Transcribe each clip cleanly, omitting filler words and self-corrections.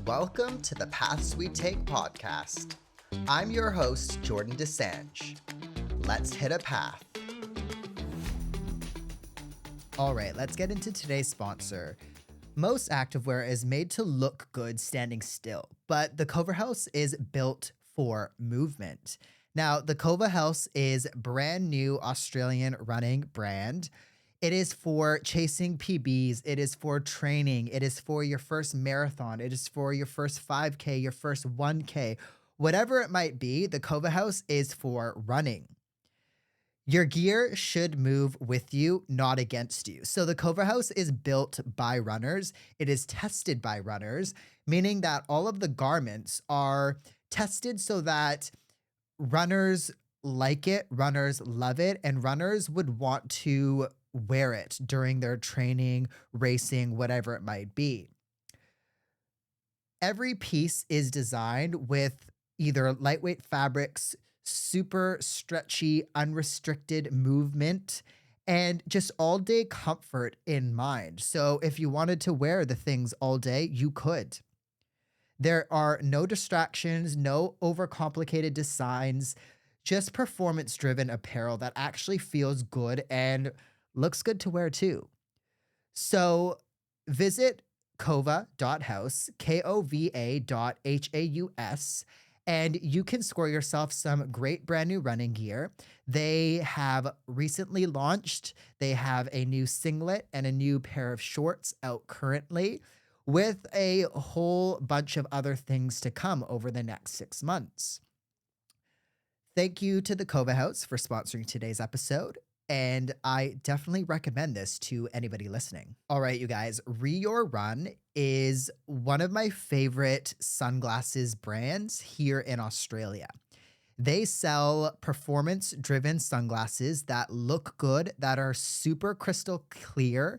Welcome to the Paths We Take podcast. I'm your host, Jordan DeSange. Let's hit a path. All right, let's get into today's sponsor. Most activewear is made to look good standing still, but the Kova House is built for movement. Now, the Kova House is brand new Australian running brand. It is for chasing PBs. It is for training. It is for your first marathon. It is for your first 5K, your first 1K. Whatever it might be, the Kova House is for running. Your gear should move with you, not against you. So the Kova House is built by runners. It is tested by runners, meaning that all of the garments are tested so that runners like it, runners love it, and runners would want to wear it during their training, racing, whatever it might be. Every piece is designed with either lightweight fabrics, super stretchy, unrestricted movement, and just all day comfort in mind. So if you wanted to wear the things all day, you could. There are no distractions, no overcomplicated designs, just performance-driven apparel that actually feels good and looks good to wear too. So visit kova.house, kova.haus, and you can score yourself some great brand new running gear. They have recently launched. They have a new singlet and a new pair of shorts out currently, with a whole bunch of other things to come over the next 6 months. Thank you to the Kova House for sponsoring today's episode, and I definitely recommend this to anybody listening. All right, you guys, Reor Run is one of my favorite sunglasses brands here in Australia. They sell performance-driven sunglasses that look good, that are super crystal clear,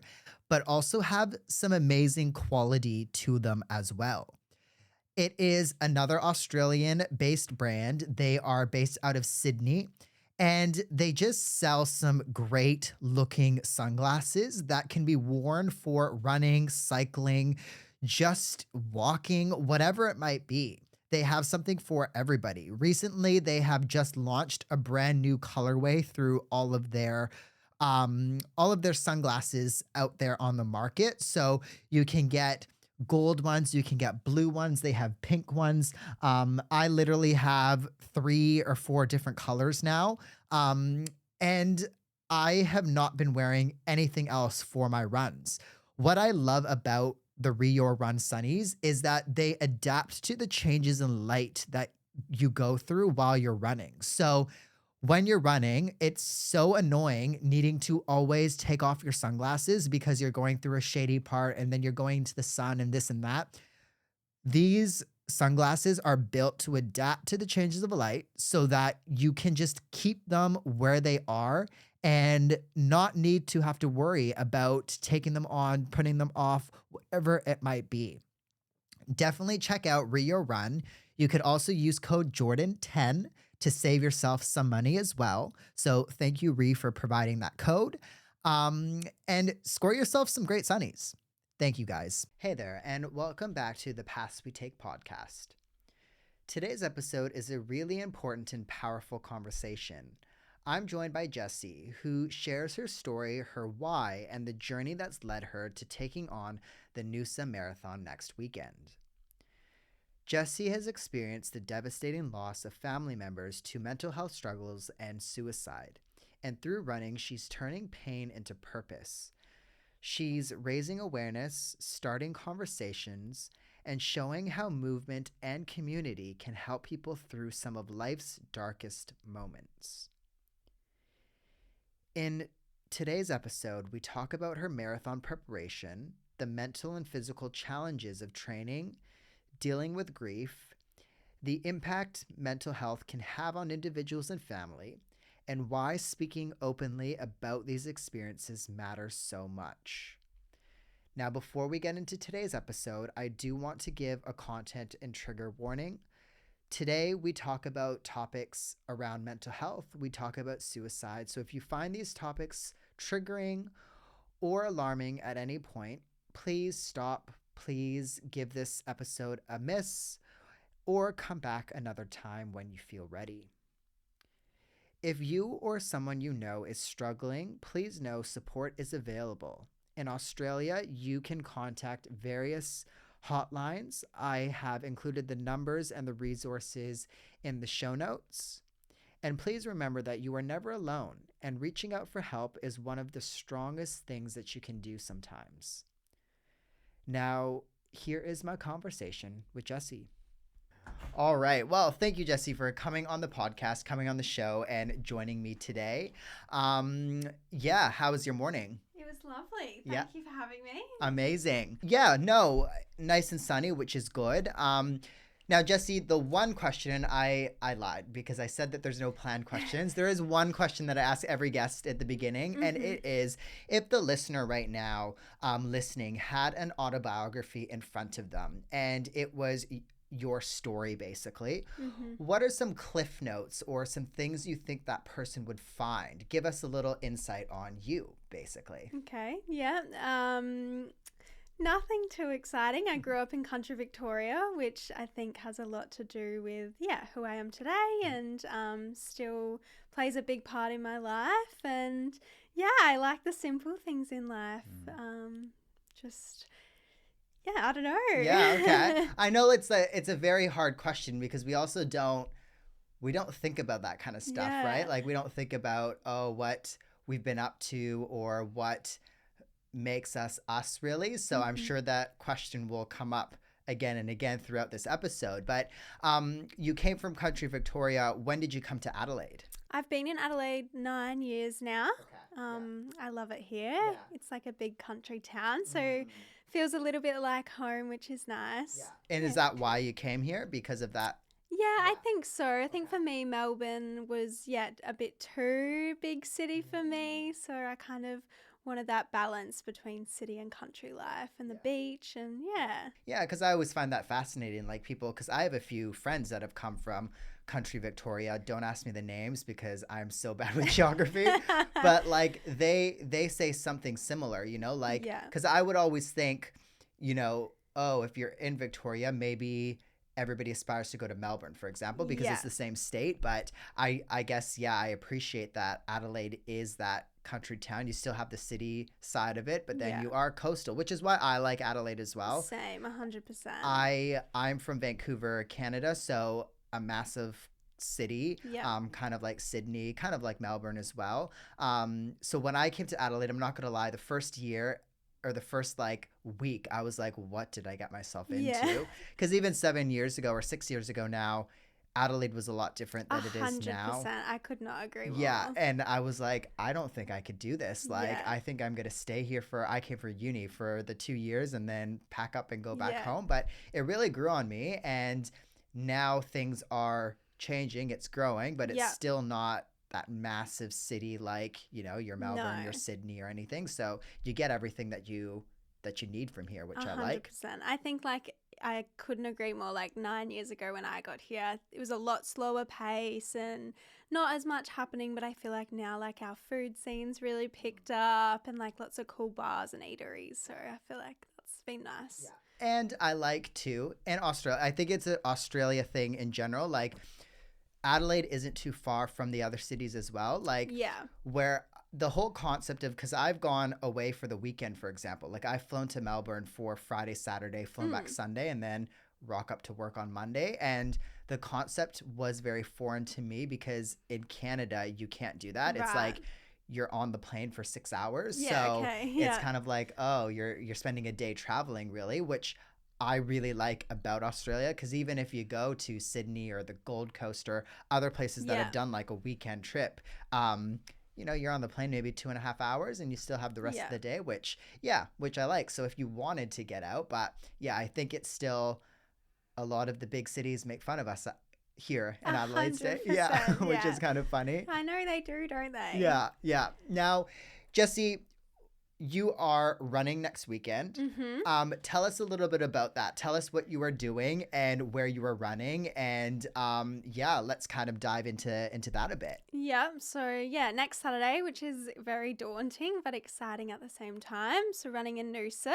but also have some amazing quality to them as well. It is another Australian-based brand. They are based out of Sydney, and they just sell some great looking sunglasses that can be worn for running, cycling, just walking, whatever it might be. They have something for everybody. Recently, they have just launched a brand new colorway through all of their sunglasses out there on the market. So you can get gold ones, you can get blue ones, they have pink ones. I literally have 3 or 4 different colors now. And I have not been wearing anything else for my runs. What I love about the Reor Run Sunnies is that they adapt to the changes in light that you go through while you're running. So when you're running, it's so annoying needing to always take off your sunglasses because you're going through a shady part and then you're going to the sun and this and that. These sunglasses are built to adapt to the changes of light so that you can just keep them where they are and not need to have to worry about taking them on, putting them off, whatever it might be. Definitely check out Reor Run. You could also use code Jordan10 to save yourself some money as well. So thank you, Ree, for providing that code. And score yourself some great sunnies. Thank you, guys. Hey there, and welcome back to the Paths We Take podcast. Today's episode is a really important and powerful conversation. I'm joined by Jessie, who shares her story, her why, and the journey that's led her to taking on the Noosa Marathon next weekend. Jessie has experienced the devastating loss of family members to mental health struggles and suicide, and through running, she's turning pain into purpose. She's raising awareness, starting conversations, and showing how movement and community can help people through some of life's darkest moments. In today's episode, we talk about her marathon preparation, the mental and physical challenges of training, dealing with grief, the impact mental health can have on individuals and family, and why speaking openly about these experiences matters so much. Now, before we get into today's episode, I do want to give a content and trigger warning. Today, we talk about topics around mental health. We talk about suicide. So if you find these topics triggering or alarming at any point, please stop, please give this episode a miss or come back another time when you feel ready. If you or someone you know is struggling, please know support is available. In Australia, you can contact various hotlines. I have included the numbers and the resources in the show notes. And please remember that you are never alone, and reaching out for help is one of the strongest things that you can do sometimes. Now, here is my conversation with Jessie. All right. Well, thank you, Jessie, for coming on the podcast, coming on the show, and joining me today. Yeah, how was your morning? It was lovely. Thank you for having me. Amazing. Yeah, no, nice and sunny, which is good. Now, Jessie, the one question I lied because I said that there's no planned questions. There is one question that I ask every guest at the beginning, and it is if the listener right now listening had an autobiography in front of them and it was your story, basically, what are some cliff notes or some things you think that person would find? Give us a little insight on you, basically. Okay, yeah. Nothing too exciting. I grew up in country Victoria, which I think has a lot to do with, who I am today, and still plays a big part in my life. And I like the simple things in life. I don't know. Yeah, okay. I know it's a very hard question because we also don't think about that kind of stuff, right? Like we don't think about, what we've been up to or what makes us really. So I'm sure that question will come up again and again throughout this episode. But you came from country Victoria. When did you come to Adelaide? I've been in Adelaide 9 years now. Okay. I love it here. It's like a big country town, so feels a little bit like home, which is nice. Yeah. And is that why you came here? Because of that? Yeah, I think so. I think for me, Melbourne was a bit too big city for me, so I kind of wanted that balance between city and country life and the beach and Yeah, because I always find that fascinating, like people, because I have a few friends that have come from country Victoria. Don't ask me the names because I'm so bad with geography, but like they say something similar, like, because I would always think, if you're in Victoria, maybe everybody aspires to go to Melbourne, for example, because it's the same state. But I guess, I appreciate that Adelaide is that country town. You still have the city side of it, but then you are coastal, which is why I like Adelaide as well. Same, 100%. I'm from Vancouver, Canada, so a massive city, kind of like Sydney, kind of like Melbourne as well. So when I came to Adelaide, I'm not gonna lie, the first year or the first week, I was like, what did I get myself into? Because even 7 years ago or 6 years ago now, Adelaide was a lot different than it is now. 100%. I could not agree more. Yeah, and I was like, I don't think I could do this. I think I'm going to stay here I came for uni for the 2 years and then pack up and go back home. But it really grew on me, and now things are changing. It's growing, but it's still not that massive city like, your Melbourne, your Sydney or anything. So you get everything that you need from here, which 100%. I like. I think I couldn't agree more. 9 years ago when I got here, it was a lot slower pace and not as much happening, but I feel like now our food scene's really picked up and lots of cool bars and eateries. So I feel like that's been nice. Yeah. And I like too, and Australia, I think it's an Australia thing in general. Adelaide isn't too far from the other cities as well. Where the whole concept of, because I've gone away for the weekend, for example, I've flown to Melbourne for Friday, Saturday, flown back Sunday, and then rock up to work on Monday. And the concept was very foreign to me because in Canada, you can't do that. Right. It's you're on the plane for 6 hours. It's kind of you're spending a day traveling, really, which I really like about Australia, because even if you go to Sydney or the Gold Coast or other places that have done a weekend trip, you're on the plane maybe 2.5 hours and you still have the rest of the day, which I like. So if you wanted to get out, but I think it's still a lot of the big cities make fun of us here in Adelaide State. Which is kind of funny. I know they do, don't they? Yeah. Now, Jessie, you are running next weekend. Tell us a little bit about that. Tell us what you are doing and where you are running, and let's kind of dive into that a bit. So next Saturday, which is very daunting but exciting at the same time. So running in Noosa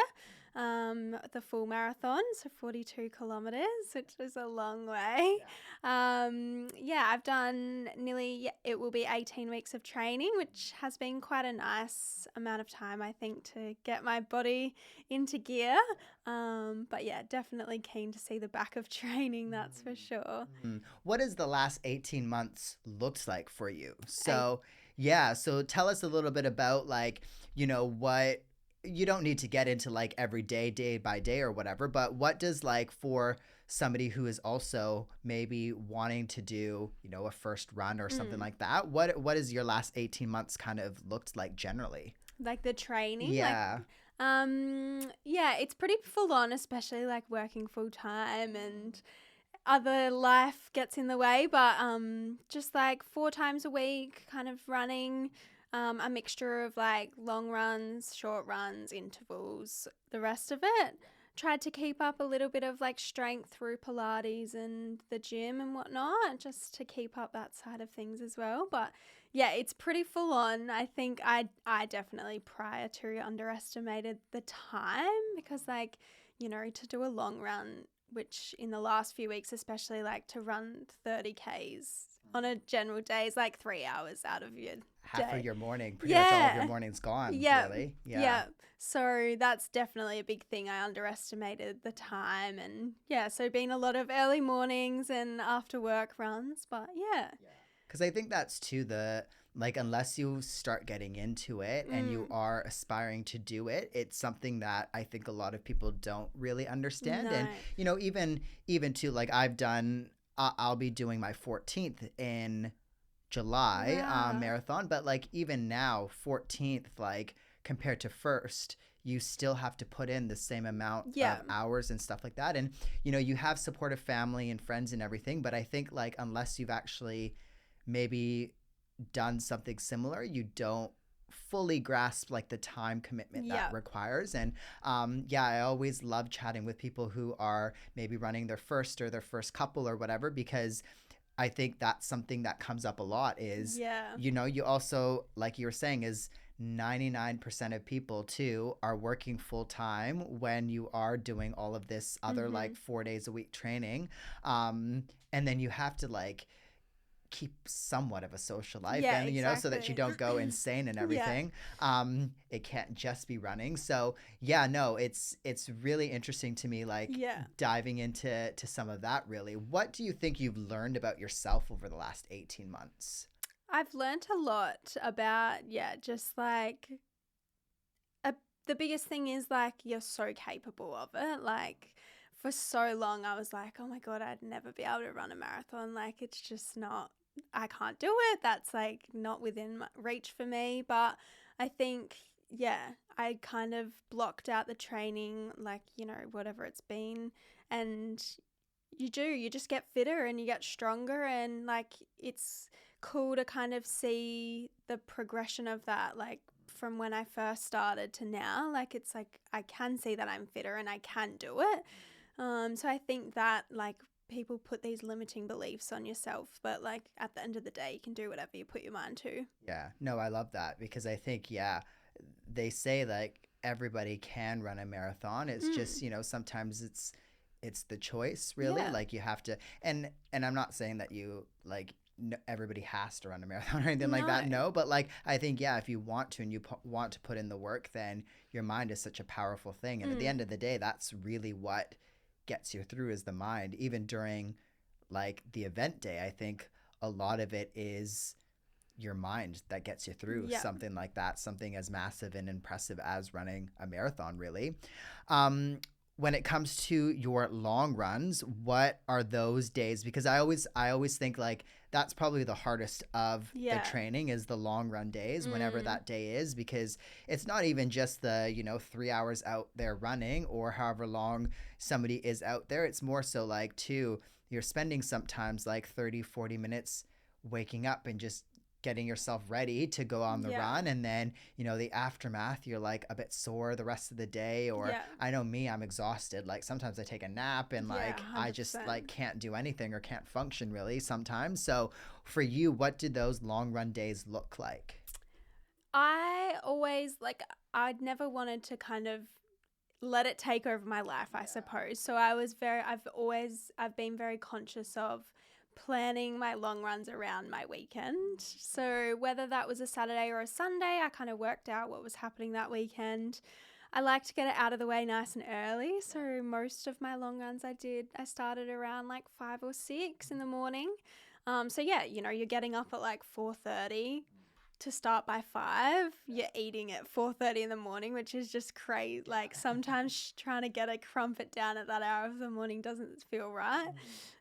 the full marathon, so 42 kilometers, which is a long way. Yeah, I've done it will be 18 weeks of training, which has been quite a nice amount of time, I think, to get my body into gear. But yeah, definitely keen to see the back of training, that's for sure. What has the last 18 months looked like for you? So, yeah, so tell us a little bit about like, what you don't need to get into like every day by day or whatever, but what does like for somebody who is also maybe wanting to do, a first run or something like that, what is your last 18 months kind of looked like generally? Like the training? Yeah. Yeah, it's pretty full on, especially like working full time and other life gets in the way, but just like 4 times a week kind of running, a mixture of like long runs, short runs, intervals, the rest of it. Tried to keep up a little bit of like strength through Pilates and the gym and whatnot, just to keep up that side of things as well. But yeah, it's pretty full on. I think I definitely prior to underestimated the time because like, to do a long run, which in the last few weeks, especially like to run 30 Ks on a general day is like 3 hours out of your Half day. of your morning, pretty much all of your morning's gone, really. Yeah. So that's definitely a big thing. I underestimated the time and so been a lot of early mornings and after work runs, but yeah. Because I think that's too like unless you start getting into it and you are aspiring to do it, it's something that I think a lot of people don't really understand. No. And even too, like I'll be doing my 14th in July marathon, but like even now 14th, like compared to first, you still have to put in the same amount of hours and stuff like that. And you have supportive family and friends and everything, but I think like unless you've actually maybe done something similar, you don't fully grasp like the time commitment that requires. And I always love chatting with people who are maybe running their first couple or whatever, because I think that's something that comes up a lot is, you also, like you were saying, is 99% of people too are working full time when you are doing all of this other like 4 days a week training. And then you have to like keep somewhat of a social life and exactly. so that you don't go insane and everything. It can't just be running. So it's really interesting to me, like diving into some of that. Really, what do you think you've learned about yourself over the last 18 months? I've learned a lot about just like the biggest thing is like you're so capable of it. Like for so long I was like, oh my God, I'd never be able to run a marathon. Like it's just not, I can't do it. That's like not within reach for me. But I think, I kind of blocked out the training, like, whatever it's been. And you just get fitter and you get stronger. And like, it's cool to kind of see the progression of that, like from when I first started to now. Like, it's like, I can see that I'm fitter and I can do it. So I think that like people put these limiting beliefs on yourself, but like at the end of the day, you can do whatever you put your mind to. Yeah, no, I love that because I think, they say like everybody can run a marathon. It's just, sometimes it's the choice really. Like you have to, and I'm not saying that you like, everybody has to run a marathon or anything like that. No, but like I think if you want to and you want to put in the work, then your mind is such a powerful thing. And at the end of the day, that's really what gets you through is the mind. Even during like the event day, I think a lot of it is your mind that gets you through something like that, something as massive and impressive as running a marathon, really. When it comes to your long runs, what are those days? Because I always think like that's probably the hardest of the training is the long run days, whenever that day is, because it's not even just the, 3 hours out there running or however long somebody is out there. It's more so like you're spending sometimes like 30, 40 minutes waking up and just getting yourself ready to go on the run, and then the aftermath, you're like a bit sore the rest of the day, or I know me, I'm exhausted. Like sometimes I take a nap and like 100%. I just like can't do anything or can't function really sometimes. So for you, what did those long run days look like? I'd never wanted to kind of let it take over my life, I suppose. So I've been very conscious of planning my long runs around my weekend. So whether that was a Saturday or a Sunday, I kind of worked out what was happening that weekend. I like to get it out of the way nice and early. So most of my long runs I started around like 5 or 6 in the morning. So yeah, you're getting up at like 4:30 to start by 5. You're eating at 4:30 in the morning, which is just crazy. Like sometimes trying to get a crumpet down at that hour of the morning doesn't feel right.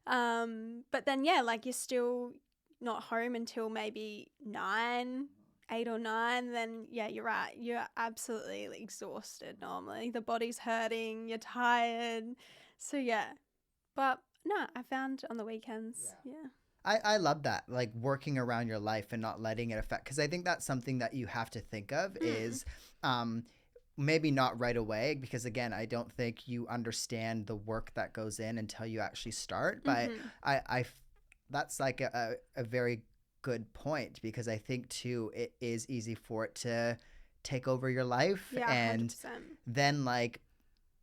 But then yeah, like you're still not home until maybe 8 or 9. Then yeah, you're right. You're absolutely exhausted normally. The body's hurting. You're tired. So yeah, but no, I found on the weekends. Yeah. I love that, like working around your life and not letting it affect, because I think that's something that you have to think of is maybe not right away, because again, I don't think you understand the work that goes in until you actually start. But that's like a very good point, because I think too, it is easy for it to take over your life. Yeah, and 100%.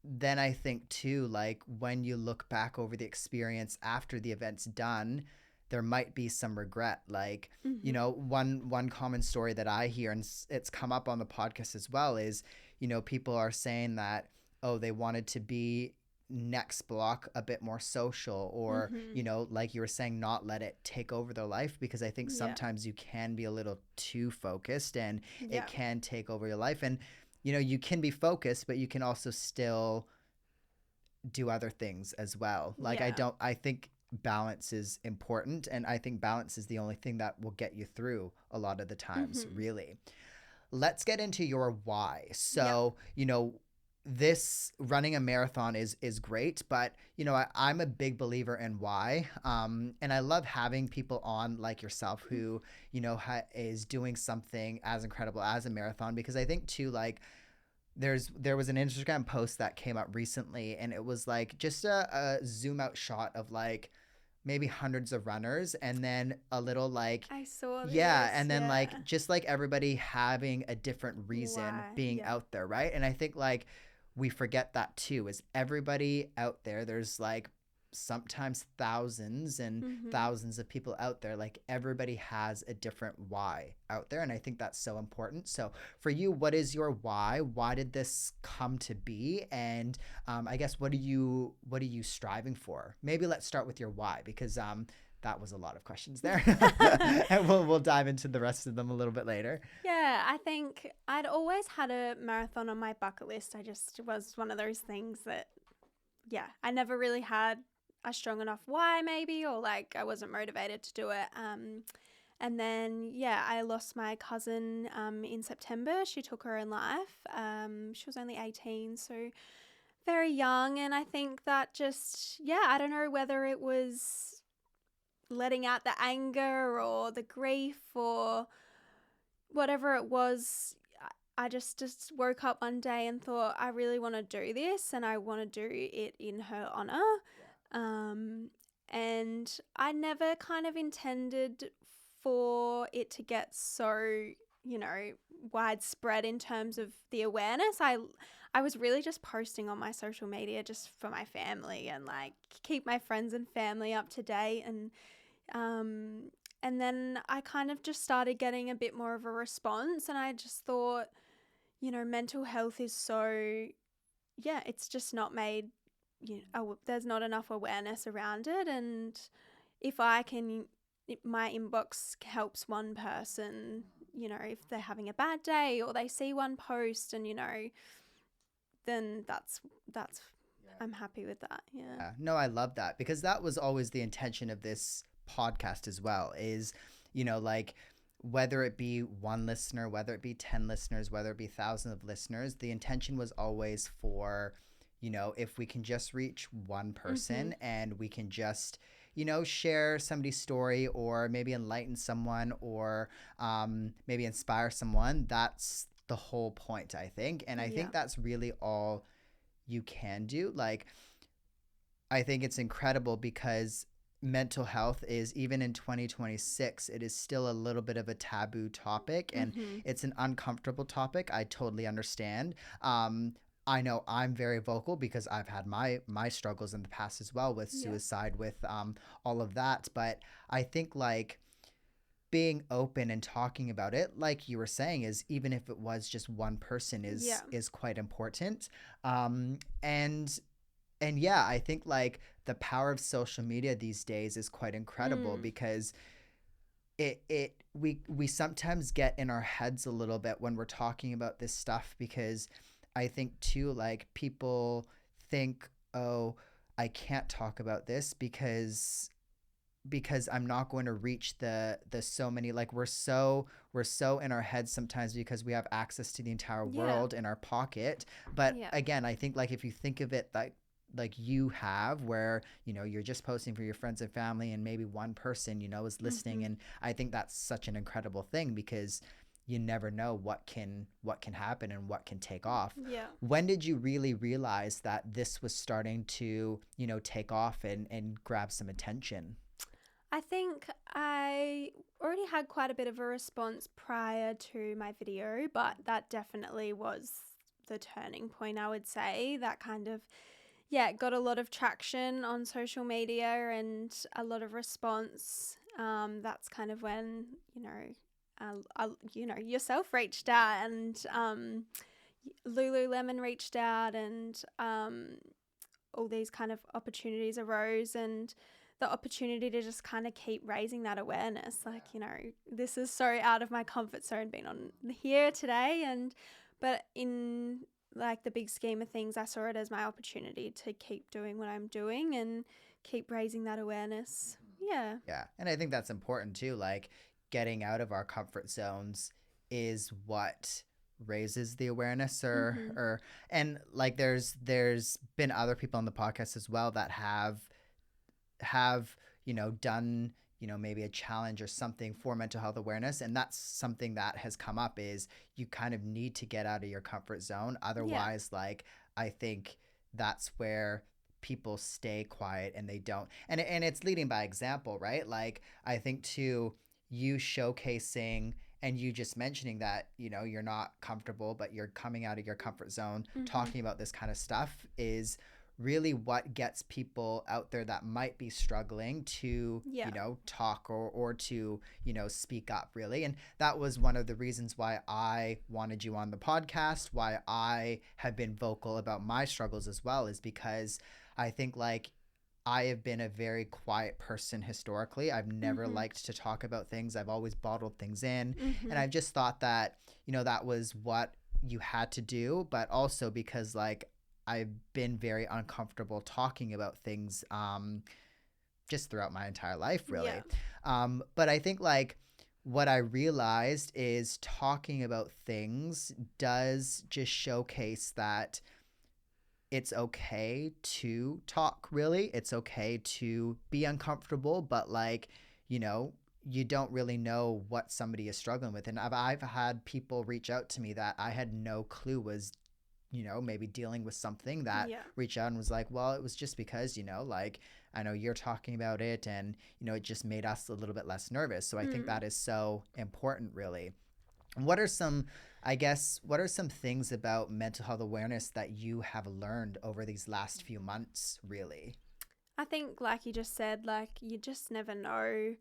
then I think too, like when you look back over the experience after the event's done, there might be some regret. Like, one common story that I hear, and it's come up on the podcast as well, is, people are saying that, oh, they wanted to be next block a bit more social, or, like you were saying, not let it take over their life, because I think sometimes you can be a little too focused and it can take over your life. And, you can be focused, but you can also still do other things as well. Like, I think balance is important, and I think balance is the only thing that will get you through a lot of the times, really. Let's get into your why. So, this running a marathon is great, but I'm a big believer in why, and I love having people on like yourself who is doing something as incredible as a marathon, because I think too, like, there was an Instagram post that came up recently, and it was like just a zoom out shot of like maybe hundreds of runners, and then a little like, I saw this. and then like just like everybody having a different reason being out there, right? And I think like we forget that too, is everybody out there, there's like sometimes thousands and thousands of people out there. Like everybody has a different why out there, and I think that's so important. So for you, what is your why? Why did this come to be? And I guess what are you striving for? Maybe let's start with your why, because that was a lot of questions there. And we'll dive into the rest of them a little bit later. Yeah, I think I'd always had a marathon on my bucket list. I just was one of those things that I never really had a strong enough why, maybe, or like I wasn't motivated to do it. And then, I lost my cousin in September. She took her own life. She was only 18, so very young. And I think that just, I don't know whether it was letting out the anger or the grief or whatever it was. I just woke up one day and thought, I really want to do this, and I want to do it in her honor. And I never kind of intended for it to get so, widespread in terms of the awareness. I was really just posting on my social media just for my family and like keep my friends and family up to date. And then I kind of just started getting a bit more of a response, and I just thought, mental health is so, it's just not made, there's not enough awareness around it. And if my inbox helps one person, if they're having a bad day or they see one post and, then that's I'm happy with that. Yeah. No, I love that, because that was always the intention of this podcast as well, is, like, whether it be one listener, whether it be 10 listeners, whether it be thousands of listeners, the intention was always for, if we can just reach one person and we can just, share somebody's story, or maybe enlighten someone, or maybe inspire someone, that's the whole point, I think. And I think that's really all you can do. Like, I think it's incredible, because mental health is, even in 2026, it is still a little bit of a taboo topic, and it's an uncomfortable topic. I totally understand. I know I'm very vocal because I've had my struggles in the past as well with Yeah. suicide, with all of that. But I think like being open and talking about it, like you were saying, is even if it was just one person, Yeah. is quite important. Um, and and yeah, I think like the power of social media these days is quite incredible Mm. because we sometimes get in our heads a little bit when we're talking about this stuff, because I think too, like people think, oh, I can't talk about this because I'm not going to reach the so many, like we're so in our heads sometimes because we have access to the entire Yeah. world in our pocket. But Yeah. again, I think like if you think of it like you have, where you're just posting for your friends and family and maybe one person is listening, Mm-hmm. and I think that's such an incredible thing because you never know what can happen and what can take off. Yeah. When did you really realize that this was starting to take off and grab some attention? I think I already had quite a bit of a response prior to my video, but that definitely was the turning point, I would say. That kind of, yeah, got a lot of traction on social media and a lot of response. That's kind of when, yourself reached out, and Lululemon reached out, and all these kind of opportunities arose, and the opportunity to just kind of keep raising that awareness. Like, this is so out of my comfort zone being on here today. But in like the big scheme of things, I saw it as my opportunity to keep doing what I'm doing and keep raising that awareness. Yeah. Yeah. And I think that's important too. Like getting out of our comfort zones is what raises the awareness, Mm-hmm. or and like there's been other people on the podcast as well that have done maybe a challenge or something for mental health awareness, and that's something that has come up, is you kind of need to get out of your comfort zone. Yeah. Otherwise, like I think that's where people stay quiet and they don't, and it's leading by example, right? Like I think too, you showcasing and you just mentioning that you're not comfortable but you're coming out of your comfort zone Mm-hmm. talking about this kind of stuff is really what gets people out there that might be struggling to Yeah. talk or to speak up, really. And that was one of the reasons why I wanted you on the podcast, why I have been vocal about my struggles as well, is because I think like I have been a very quiet person historically. I've never Mm-hmm. liked to talk about things. I've always bottled things in, and Mm-hmm. I've just thought that that was what you had to do, but also because like I've been very uncomfortable talking about things just throughout my entire life, Yeah. really. But I think like what I realized is talking about things does just showcase that it's okay to talk, really. It's okay to be uncomfortable, but like, you know, you don't really know what somebody is struggling with. And I've had people reach out to me that I had no clue was maybe dealing with something, that Yeah. reached out and was like, well, it was just because, like, I know you're talking about it and, it just made us a little bit less nervous. So I think Mm. that is so important, really. What are some, I guess, what are some things about mental health awareness that you have learned over these last few months, really? I think, like you just said, like you just never know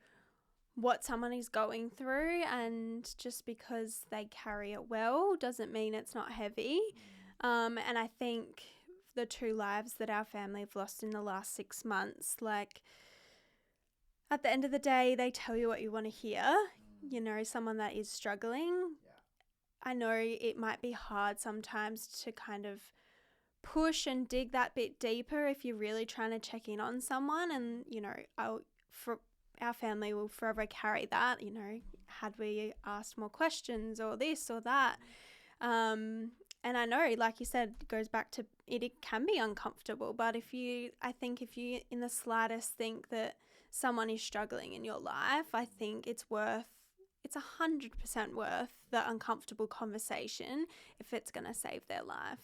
what someone is going through, and just because they carry it well doesn't mean it's not heavy. And I think the two lives that our family have lost in the last 6 months, like at the end of the day, they tell you what you want to hear. Someone that is struggling. I know it might be hard sometimes to kind of push and dig that bit deeper if you're really trying to check in on someone. And, for our family will forever carry that, had we asked more questions or this or that. And I know, like you said, it goes back to it can be uncomfortable. But I think if you in the slightest think that someone is struggling in your life, I think it's 100% worth the uncomfortable conversation if it's going to save their life.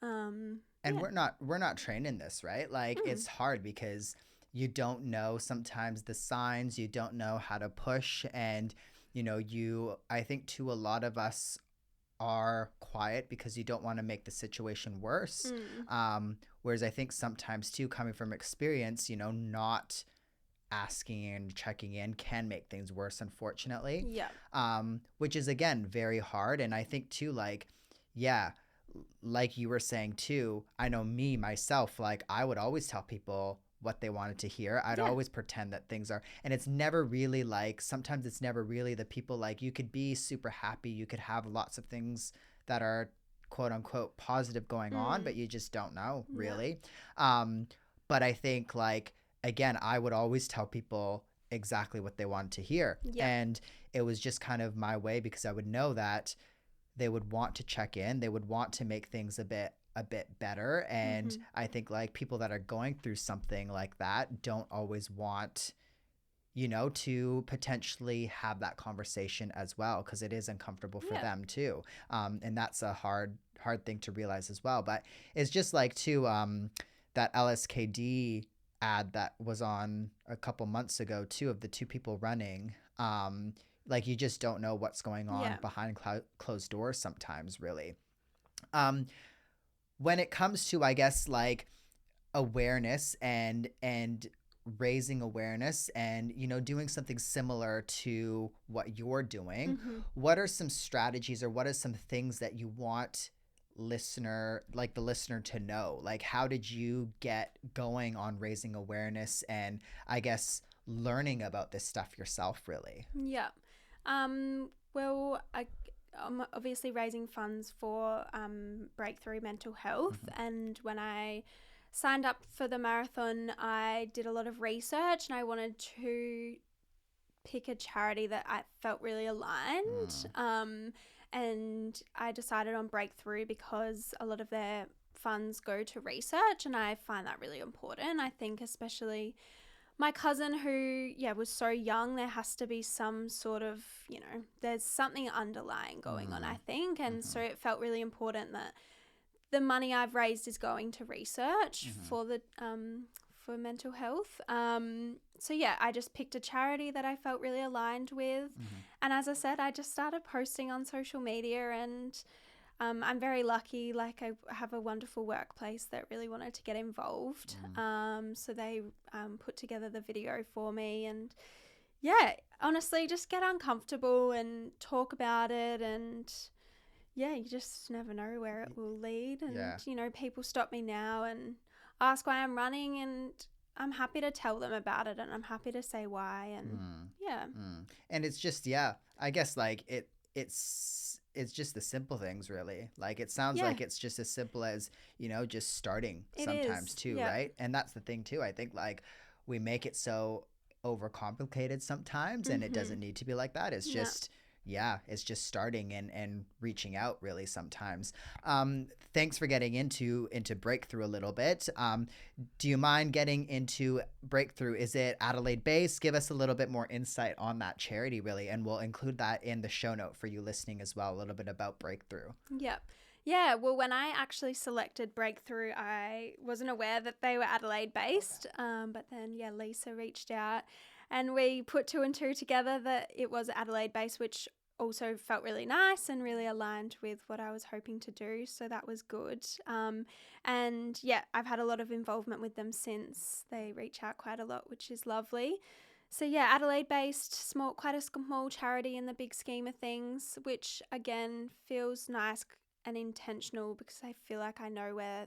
And Yeah. we're not trained in this, right? Like Mm. it's hard because you don't know sometimes the signs, you don't know how to push, and I think to a lot of us are quiet because you don't want to make the situation worse. Mm. Whereas I think sometimes too, coming from experience, not asking and checking in can make things worse, unfortunately. Yeah. Which is again very hard. And I think too, like, yeah, like you were saying too, I know me myself, like I would always tell people what they wanted to hear. I'd Yeah. always pretend that things are, and it's never really like, sometimes it's never really the people, like you could be super happy, you could have lots of things that are quote unquote positive going on, but Mm. you just don't know Yeah. really. Um, but I think like, again, I would always tell people exactly what they wanted to hear. Yeah. And it was just kind of my way because I would know that they would want to check in, they would want to make things a bit better. And Mm-hmm. I think like people that are going through something like that don't always want to potentially have that conversation as well, because it is uncomfortable for Yeah. them too. And that's a hard thing to realize as well. But it's just like too, that LSKD ad that was on a couple months ago too, of the two people running. Like you just don't know what's going on Yeah. behind closed doors sometimes, really. Um, when it comes to, I guess, like awareness and raising awareness and doing something similar to what you're doing, Mm-hmm. what are some strategies or what are some things that you want the listener to know? Like, how did you get going on raising awareness and, I guess, learning about this stuff yourself, really? Yeah. Well, I'm obviously raising funds for Breakthrough Mental Health. Mm-hmm. And when I signed up for the marathon, I did a lot of research and I wanted to pick a charity that I felt really aligned. And I decided on Breakthrough because a lot of their funds go to research, and I find that really important. I think, especially my cousin who was so young, there has to be some sort of, there's something underlying going on, I think. And Mm-hmm. so it felt really important that the money I've raised is going to research Mm-hmm. for the for mental health. So yeah, I just picked a charity that I felt really aligned with. Mm-hmm. And as I said, I just started posting on social media, and I'm very lucky. Like, I have a wonderful workplace that really wanted to get involved. So they put together the video for me, and yeah, honestly, just get uncomfortable and talk about it. And yeah, you just never know where it will lead. And, Yeah. People stop me now and ask why I'm running, and I'm happy to tell them about it, and I'm happy to say why. And yeah. And it's just, yeah, I guess like it's just the simple things, really. Like it sounds Yeah. like it's just as simple as, just starting It sometimes is. too, Yeah. right? And that's the thing too. I think like we make it so overcomplicated sometimes, and it doesn't need to be like that. It's Yeah. just, yeah, it's just starting and reaching out, really, sometimes. Thanks for getting into Breakthrough a little bit. Do you mind getting into Breakthrough? Is it Adelaide based? Give us a little bit more insight on that charity, really, and we'll include that in the show note for you listening as well, a little bit about Breakthrough. Yep. Yeah, well, when I actually selected Breakthrough, I wasn't aware that they were Adelaide based. But then, yeah, Lisa reached out and we put two and two together that it was Adelaide based, which also felt really nice and really aligned with what I was hoping to do. So that was good. And yeah, I've had a lot of involvement with them since. They reach out quite a lot, which is lovely. So yeah, Adelaide based, quite a small charity in the big scheme of things, which again feels nice and intentional because I feel like I know where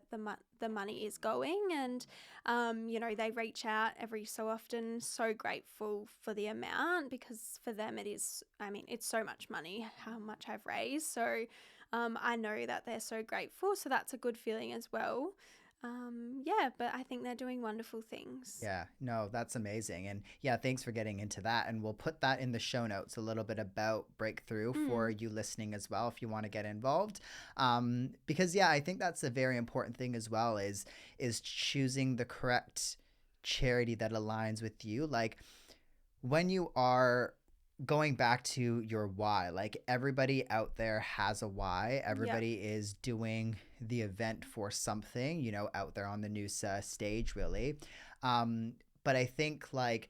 the money is going. And they reach out every so often. So grateful for the amount, because for them it is, it's so much money how much I've raised. So I know that they're so grateful, so that's a good feeling as well. But I think they're doing wonderful things. Yeah, no, that's amazing. And yeah, thanks for getting into that. And we'll put that in the show notes, a little bit about Breakthrough for you listening as well, if you want to get involved. Because yeah, I think that's a very important thing as well, is choosing the correct charity that aligns with you. Like when you are going back to your why, like everybody out there has a why. Everybody is doing the event for something, out there on the Noosa stage, really. But I think like,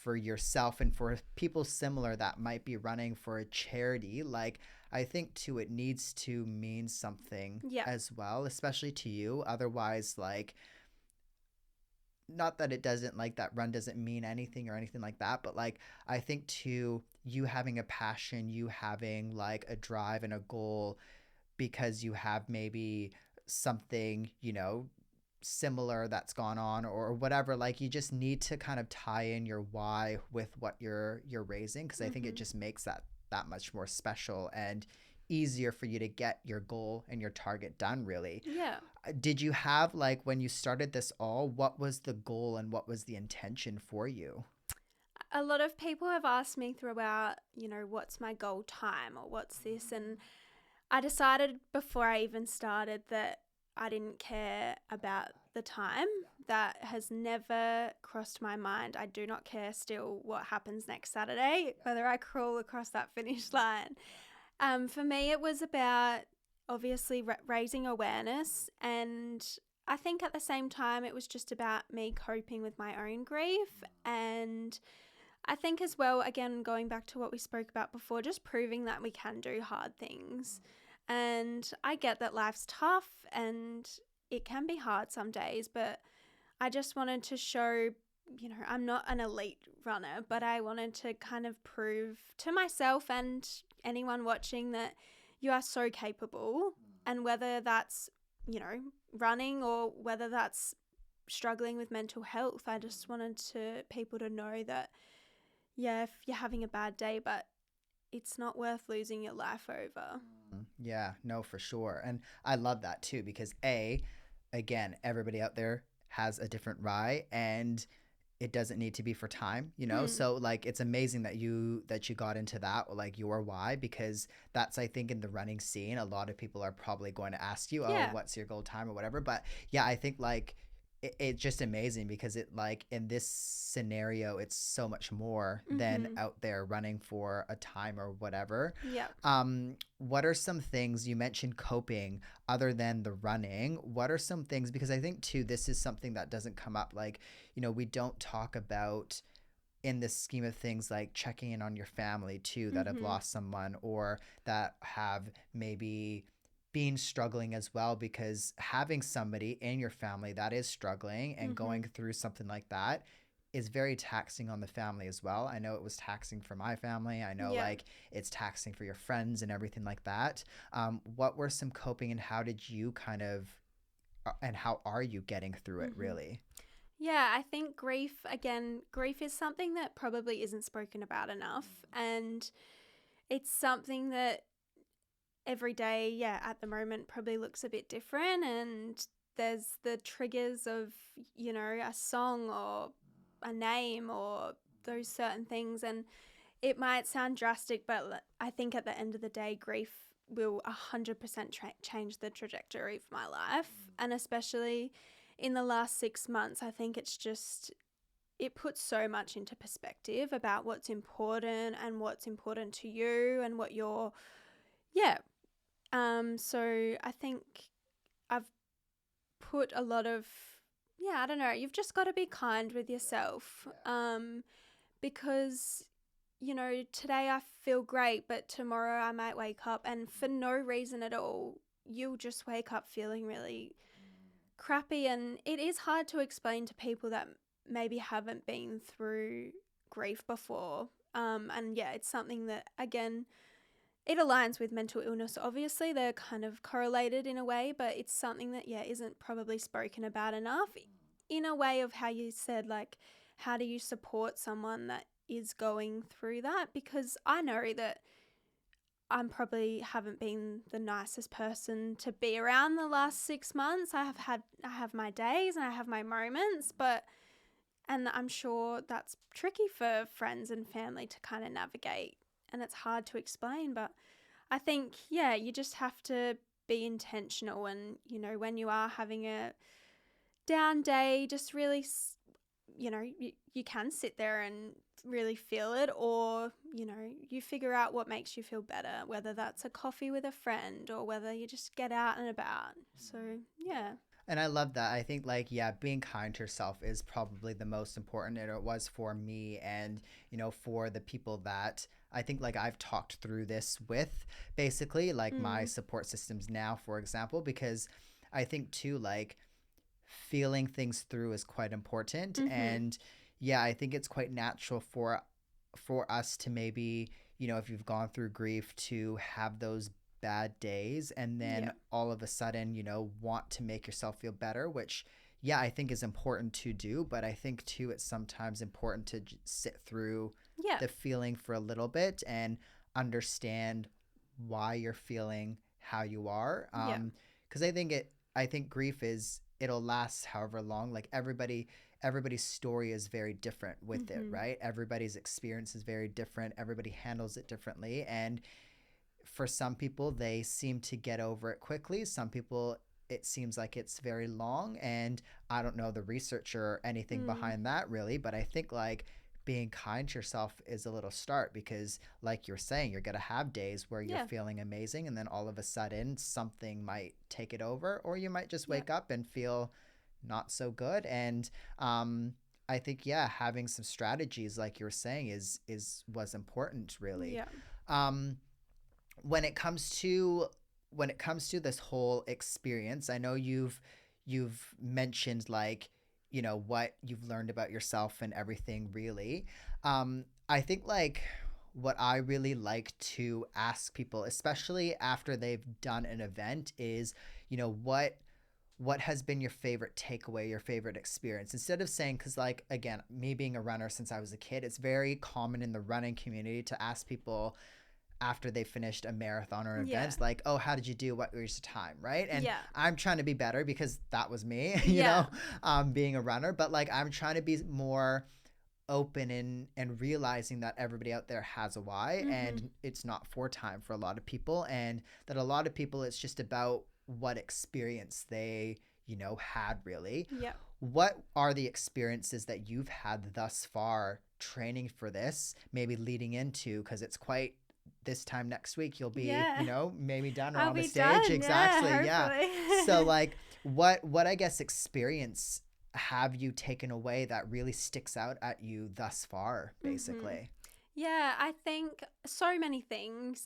for yourself and for people similar that might be running for a charity, like I think too, it needs to mean something Yeah. as well, especially to you. Otherwise, like, not that it doesn't, like, that run doesn't mean anything or anything like that, but like I think too, you having a passion, you having like a drive and a goal because you have maybe something, similar that's gone on or whatever, like you just need to kind of tie in your why with what you're raising, because I think it Mm-hmm. just makes that much more special and easier for you to get your goal and your target done, really. Yeah. Did you have, like, when you started this all, what was the goal and what was the intention for you? A lot of people have asked me throughout, what's my goal time or what's this? And I decided before I even started that I didn't care about the time. That has never crossed my mind. I do not care still what happens next Saturday, whether I crawl across that finish line. For me, it was about obviously raising awareness, and I think at the same time, it was just about me coping with my own grief. And I think as well, again, going back to what we spoke about before, just proving that we can do hard things. And I get that life's tough and it can be hard some days, but I just wanted to show, I'm not an elite runner, but I wanted to kind of prove to myself and anyone watching that you are so capable. And whether that's, running or whether that's struggling with mental health, I just wanted people to know that, yeah, if you're having a bad day, but it's not worth losing your life over. Yeah, no, for sure. And I love that too, because again, everybody out there has a different rye, and it doesn't need to be for time. Mm. So like it's amazing that you got into that, or like your why, because that's, I think, in the running scene, a lot of people are probably going to ask you, oh, Yeah. what's your goal time or whatever. But yeah, I think like it's just amazing because it, like, in this scenario, it's so much more than Mm-hmm. out there running for a time or whatever. Yeah. What are some things you mentioned coping other than the running? What are some things, because I think too, this is something that doesn't come up, like, we don't talk about in the scheme of things, like checking in on your family too that have Mm-hmm. lost someone or that have maybe been struggling as well, because having somebody in your family that is struggling and Mm-hmm. going through something like that is very taxing on the family as well. I know it was taxing for my family. I know, Yeah. like, it's taxing for your friends and everything like that. What were some coping, and how did you kind of and how are you getting through it, Mm-hmm. really? Yeah, I think grief is something that probably isn't spoken about enough. And it's something that every day, yeah, at the moment probably looks a bit different. And there's the triggers of, a song or a name or those certain things. And it might sound drastic, but I think at the end of the day, grief will 100% change the trajectory of my life. And especially in the last 6 months, I think it puts so much into perspective about what's important and what's important to you and what you're, yeah. So I think I've put a lot of, yeah, I don't know, you've just got to be kind with yourself. Because today I feel great, but tomorrow I might wake up and for no reason at all, you'll just wake up feeling really crappy. And it is hard to explain to people that maybe haven't been through grief before. And yeah, it's something that, again, it aligns with mental illness. Obviously, they're kind of correlated in a way, but it's something that, yeah, isn't probably spoken about enough in a way of how you said, like, how do you support someone that is going through that? Because I know that I'm probably haven't been the nicest person to be around the last 6 months. I have my days and I have my moments, and I'm sure that's tricky for friends and family to kind of navigate, and it's hard to explain, but I think, yeah, you just have to be intentional. And, when you are having a down day, just really, you can sit there and really feel it, or, you figure out what makes you feel better, whether that's a coffee with a friend or whether you just get out and about. So, yeah. And I love that. I think like yeah, being kind to yourself is probably the most important, and it was for me, and for the people that I think like I've talked through this with, basically like my Mm. support systems now, for example, because I think too like feeling things through is quite important. Mm-hmm. And yeah, I think it's quite natural for us to maybe, if you've gone through grief, to have those bad days and then Yeah. all of a sudden, want to make yourself feel better, which yeah, I think is important to do, but I think too it's sometimes important to sit through Yeah. the feeling for a little bit and understand why you're feeling how you are. Yeah. Because I think grief is, it'll last however long. Like everybody's story is very different with it, Mm-hmm. right? Everybody's experience is very different. Everybody handles it differently. And for some people, they seem to get over it quickly. Some people, it seems like it's very long. And I don't know the research or anything Mm. behind that really, but I think like being kind to yourself is a little start, because like you're saying, you're going to have days where you're Yeah. feeling amazing and then all of a sudden something might take it over, or you might just Yeah. wake up and feel not so good. And I think yeah, having some strategies like you were saying is was important really. Yeah. um when it comes to this whole experience, I know you've mentioned like what you've learned about yourself and everything really. I think like what I really like to ask people, especially after they've done an event, is what has been your favorite takeaway, your favorite experience, instead of saying, because like again, me being a runner since I was a kid, it's very common in the running community to ask people after they finished a marathon or an Yeah. event, like, oh, how did you do? What was your time? Right. And Yeah. I'm trying to be better because that was me, Yeah. being a runner. But like, I'm trying to be more open and realizing that everybody out there has a why, Mm-hmm. and it's not for time for a lot of people, and that a lot of people, it's just about what experience they, had really. Yeah. What are the experiences that you've had thus far training for this, maybe leading into, because it's quite, this time next week you'll be, Yeah. maybe done or I'll on the be stage. done. Exactly. Yeah. Yeah. So Hopefully. like what I guess experience have you taken away that really sticks out at you thus far, Mm-hmm. basically? Yeah, I think so many things.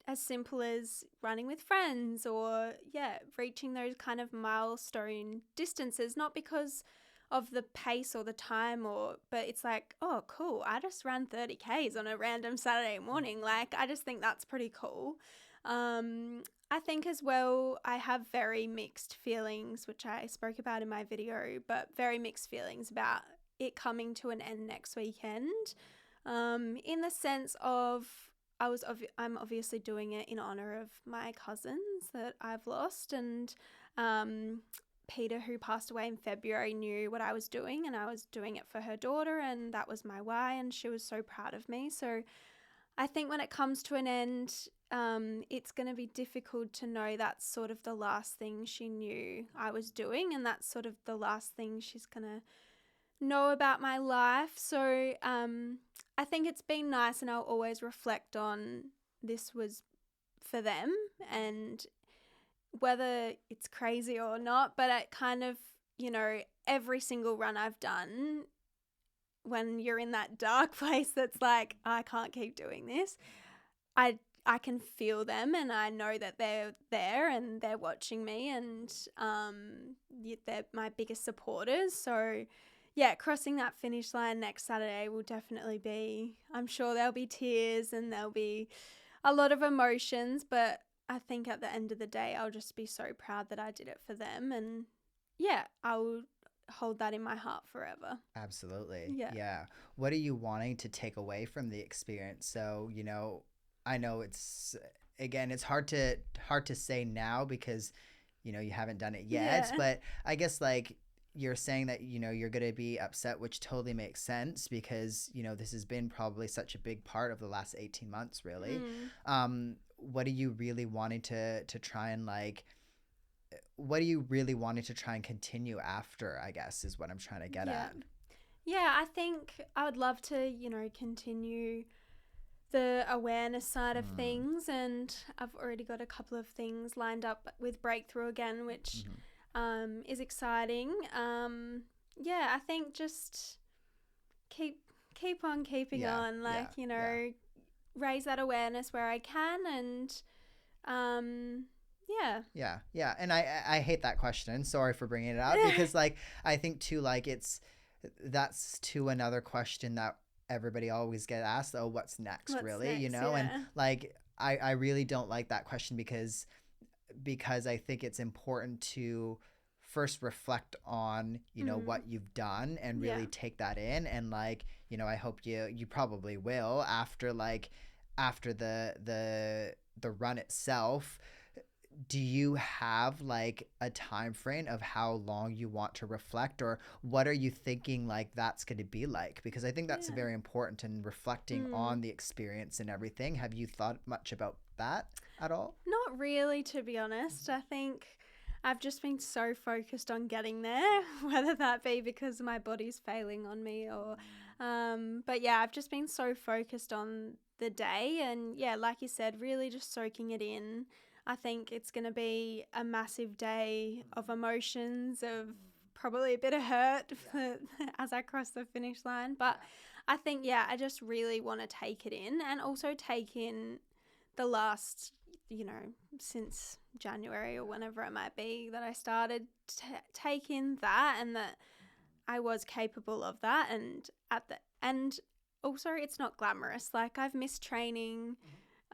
As simple as running with friends, or yeah, reaching those kind of milestone distances, not because of the pace or the time, or but it's like, oh cool, I just ran 30 Ks on a random Saturday morning. Like, I just think that's pretty cool. I think as well, I have very mixed feelings, which I spoke about in my video, but very mixed feelings about it coming to an end next weekend. In the sense of, I'm obviously doing it in honor of my cousins that I've lost, and um, Peter, who passed away in February, knew what I was doing, and I was doing it for her daughter, and that was my why, and she was so proud of me. So I think when it comes to an end, it's going to be difficult to know that's sort of the last thing she knew I was doing, and that's sort of the last thing she's going to know about my life. So I think it's been nice, and I'll always reflect on this was for them, and whether it's crazy or not, but it kind of, every single run I've done, when you're in that dark place that's like, I can't keep doing this, I I can feel them, and I know that they're there and they're watching me, and they're my biggest supporters. So yeah, crossing that finish line next Saturday will definitely be, I'm sure there'll be tears and there'll be a lot of emotions, but I think at the end of the day, I'll just be so proud that I did it for them, and yeah, I'll hold that in my heart forever. Absolutely. Yeah. Yeah. What are you wanting to take away from the experience? So, I know it's, again, it's hard to say now because you haven't done it yet, Yeah. but I guess like you're saying that you're going to be upset, which totally makes sense because this has been probably such a big part of the last 18 months really. Mm. What are you really wanting to try and like, what are you really wanting to try and continue after, I guess, is what I'm trying to get Yeah. at. Yeah, I think I would love to, continue the awareness side of things, and I've already got a couple of things lined up with Breakthrough again, which is exciting. I think just keep on keeping on, like, raise that awareness where I can, and Yeah. And I hate that question. Sorry for bringing it up because like I think too, like that's to another question that everybody always get asked. Oh, what's next? Really? Next? And like I really don't like that question because I think it's important to first reflect on what you've done and really take that in, and like I hope you probably will after the run itself. Do you have like a time frame of how long you want to reflect, or what are you thinking like that's going to be like? Because I think that's very important in reflecting on the experience and everything. Have you thought much about that at all? Not really, to be honest. I think I've just been so focused on getting there, whether that be because my body's failing on me or but yeah, I've just been so focused on the day, and like you said, really just soaking it in. I think it's going to be a massive day of emotions, of probably a bit of hurt as I cross the finish line. But I think, I just really want to take it in, and also take in the last, since January or whenever it might be that I started to take in that, and that I was capable of that. And also it's not glamorous. Like, I've missed training.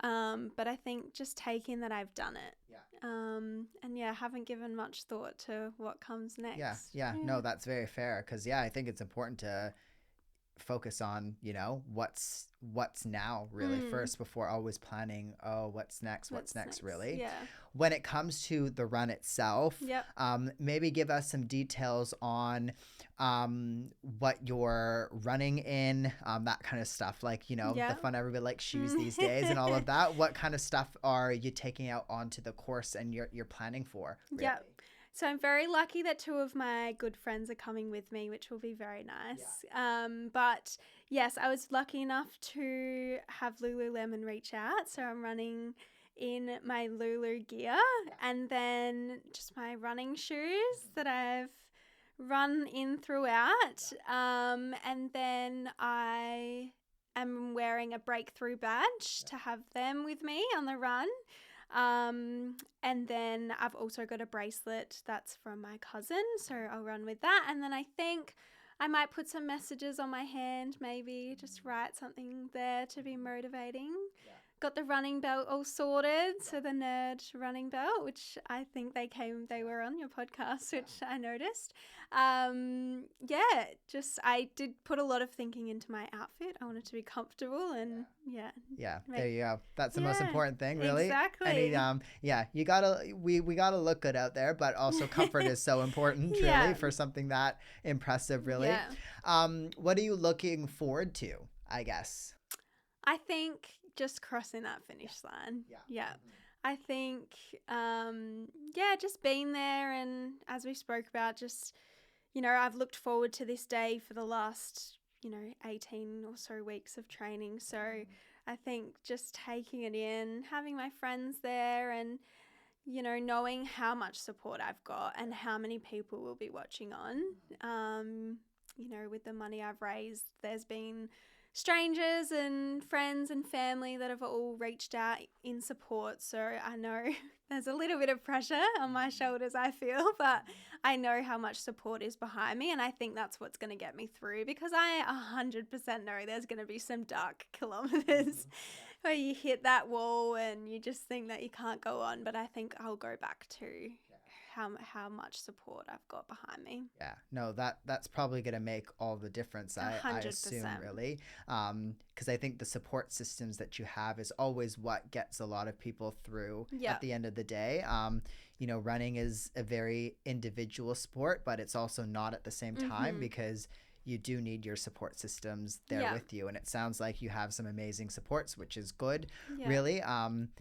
But I think just taking that I've done it. And haven't given much thought to what comes next. No, that's very fair, because I think it's important to focus on what's now really first, before always planning what's next really. When it comes to the run itself, maybe give us some details on what you're running in, that kind of stuff, like the fun everybody likes shoes these days and all of that. What kind of stuff are you taking out onto the course and you're planning for, really? So I'm very lucky that two of my good friends are coming with me, which will be very nice. But yes, I was lucky enough to have Lululemon reach out. So I'm running in my Lulu gear and then just my running shoes that I've run in throughout. And then I am wearing a Breakthrough badge to have them with me on the run. And then I've also got a bracelet that's from my cousin, so I'll run with that. And then I think I might put some messages on my hand, maybe just write something there to be motivating. Got the running belt all sorted, so the nerd running belt, which I think they were on your podcast, which I noticed. I did put a lot of thinking into my outfit. I wanted to be comfortable, and there you go. That's the most important thing, really. Exactly. You gotta we gotta look good out there, but also comfort is so important, really, for something that impressive, really. What are you looking forward to, I guess? I think just crossing that finish line. I think just being there, and as we spoke about, just I've looked forward to this day for the last 18 or so weeks of training. So I think just taking it in, having my friends there, and knowing how much support I've got and how many people will be watching on. With the money I've raised, there's been strangers and friends and family that have all reached out in support. So I know there's a little bit of pressure on my shoulders, I feel, but I know how much support is behind me, and I think that's what's going to get me through, because I 100% know there's going to be some dark kilometers where you hit that wall and you just think that you can't go on, but I think I'll go back to how much support I've got behind me. No, that's probably going to make all the difference, I assume, really, because I think the support systems that you have is always what gets a lot of people through at the end of the day. Running is a very individual sport, but it's also not at the same time, because you do need your support systems there with you. And it sounds like you have some amazing supports, which is good, really,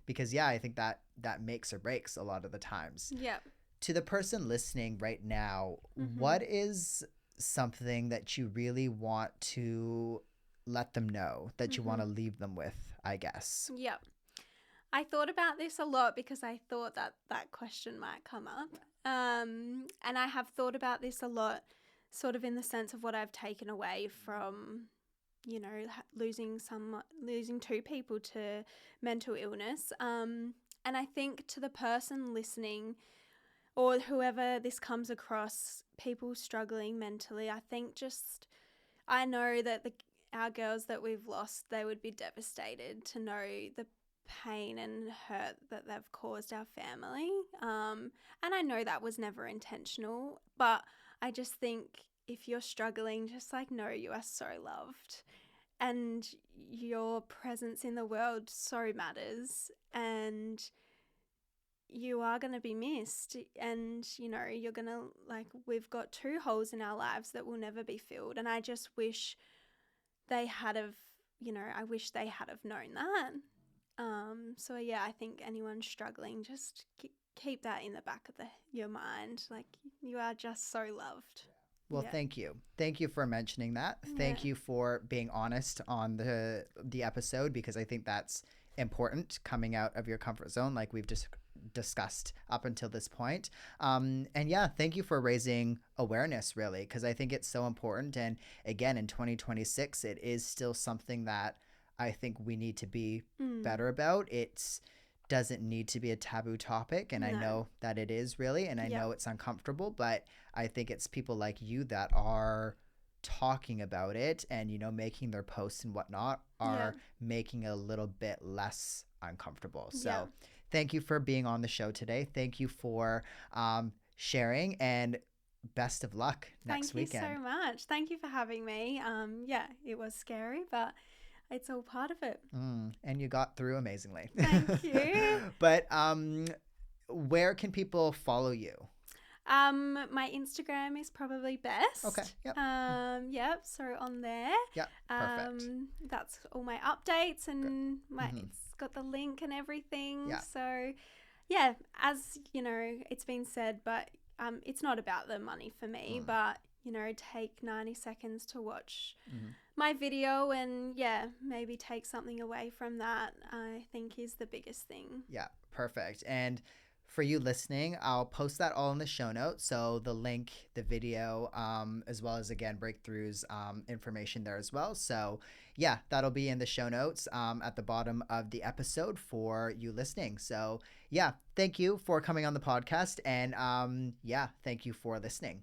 because I think that makes or breaks a lot of the times. To the person listening right now, what is something that you really want to let them know, that you want to leave them with, I guess. Yep. I thought about this a lot because I thought that that question might come up. And I have thought about this a lot, sort of in the sense of what I've taken away from, losing two people to mental illness. And I think to the person listening, or whoever this comes across, people struggling mentally, I know that our girls that we've lost, they would be devastated to know the pain and hurt that they've caused our family. And I know that was never intentional, but I just think if you're struggling, just know you are so loved, and your presence in the world so matters, and you are going to be missed, and you're going to we've got two holes in our lives that will never be filled, and I just wish they had I wish they had have known that. So yeah, I think anyone struggling, just keep that in the back of your mind. You are just so loved. Well, Yeah. thank you. Thank you for mentioning that. Thank you for being honest on the episode, because I think that's important, coming out of your comfort zone like we've just discussed up until this point. And yeah, thank you for raising awareness, really, because I think it's so important. And again, in 2026, it is still something that I think we need to be better about. It doesn't need to be a taboo topic, and I know that it is, really, and I know it's uncomfortable, but I think it's people like you that are talking about it and making their posts and whatnot are making it a little bit less uncomfortable. So thank you for being on the show today. Thank you for sharing, and best of luck next weekend. Thank you so much. Thank you for having me. It was scary, but it's all part of it. And you got through amazingly. Thank you. But where can people follow you? My Instagram is probably best. Okay. Yep. So on there. Yep. Perfect. That's all my updates, and it's got the link and everything. Yeah. So yeah, as it's been said, but it's not about the money for me, but take 90 seconds to watch my video, and maybe take something away from that, I think is the biggest thing. Yeah, perfect. And for you listening, I'll post that all in the show notes. So the link, the video, as well as, again, Breakthrough's information there as well. So yeah, that'll be in the show notes at the bottom of the episode for you listening. So yeah, thank you for coming on the podcast, and thank you for listening.